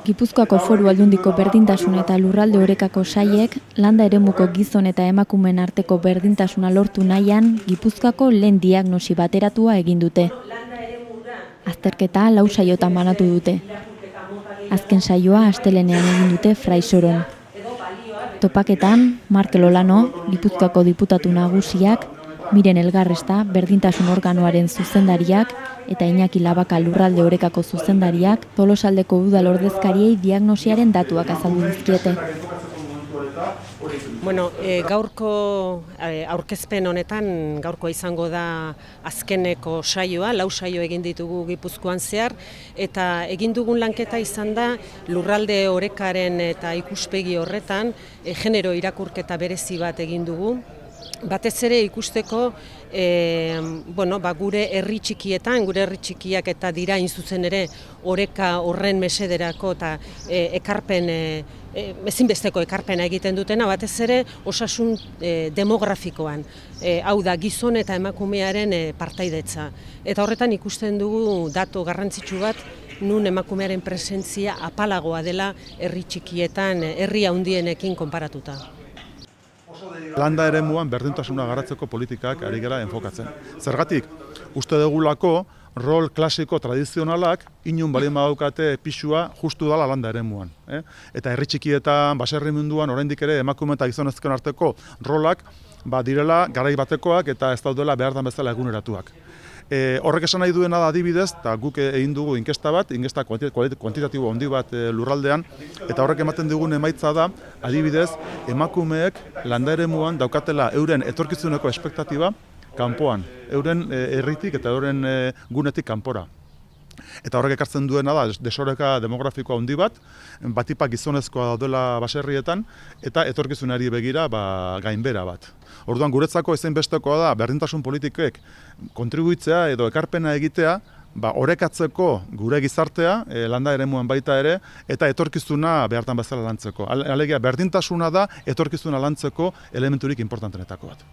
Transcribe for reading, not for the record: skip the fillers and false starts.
Gipuzkoako Foru Aldundiko berdintasun eta lurralde orekako saiek landa eremuko gizon eta emakumeen arteko berdintasuna lortu nahian Gipuzkoako lehen diagnosi bateratua egin dute. Azterketa 4 saiotan banatu dute. Azken saioa astelehenean egin dute Fraisoron. Topaketan, Markel Olano, Gipuzkoako diputatu nagusiak, Miren Elgarresta, berdintasun organoaren zuzendariak, eta Iñaki Labaka lurralde orekako zuzendariak, Tolosaldeko udal ordezkariei diagnosiaren datuak azaldu dizkiete. Gaurko aurkezpen honetan, gaurkoa izango da azkeneko saioa, 4 saio egin ditugu Gipuzkoan zehar, eta egin dugun lanketa izan da lurralde orekaren eta ikuspegi horretan, genero irakurketa berezi bat egin dugu. Batez ere ikusteko gure herri txikietan, gure herri txikiak eta dira hain zuzen ere oreka horren mesederako eta ezinbesteko ekarpena egiten dutena, batez ere osasun demografikoan. Hau da, gizon eta emakumearen partaidetza. Eta horretan ikusten dugu datu garrantzitsu bat, nun emakumearen presentzia apalagoa dela herri txikietan, herri handienekin konparatuta. Landa eremuan berdintasuna garatzeko politikak ari gara enfokatzen. Zergatik, uste dugulako rol klasiko tradizionalak inun balin badaukate pisua justu dala landa eremuan. Eta herri txikietan, baserri munduan, oraindik ere emakume eta gizonezkoen arteko rolak direla garai batekoak eta ez daudela behar den bezala eguneratuak. Horrek esan nahi duena da adibidez, eta guk egin dugu inkesta kuantitatibo handi bat lurraldean, eta horrek ematen dugun emaitza da, adibidez, emakumeek landa eremuan daukatela euren etorkizuneko espektatiba kanpoan, euren herritik eta euren gunetik kanpora. Eta horrek ekartzen duena da, desoreka demografikoa handi bat, batipak gizonezkoa daudela baserrietan, eta etorkizunari begira gainbera bat. Orduan guretzako ezinbestekoa da berdintasun politikek kontribuitzea edo ekarpena egitea, orekatzeko gure gizartea, landa eremuan baita ere, eta etorkizuna behartan bezala lantzeko. Alegia, berdintasuna da etorkizuna lantzeko elementurik importantenetako bat.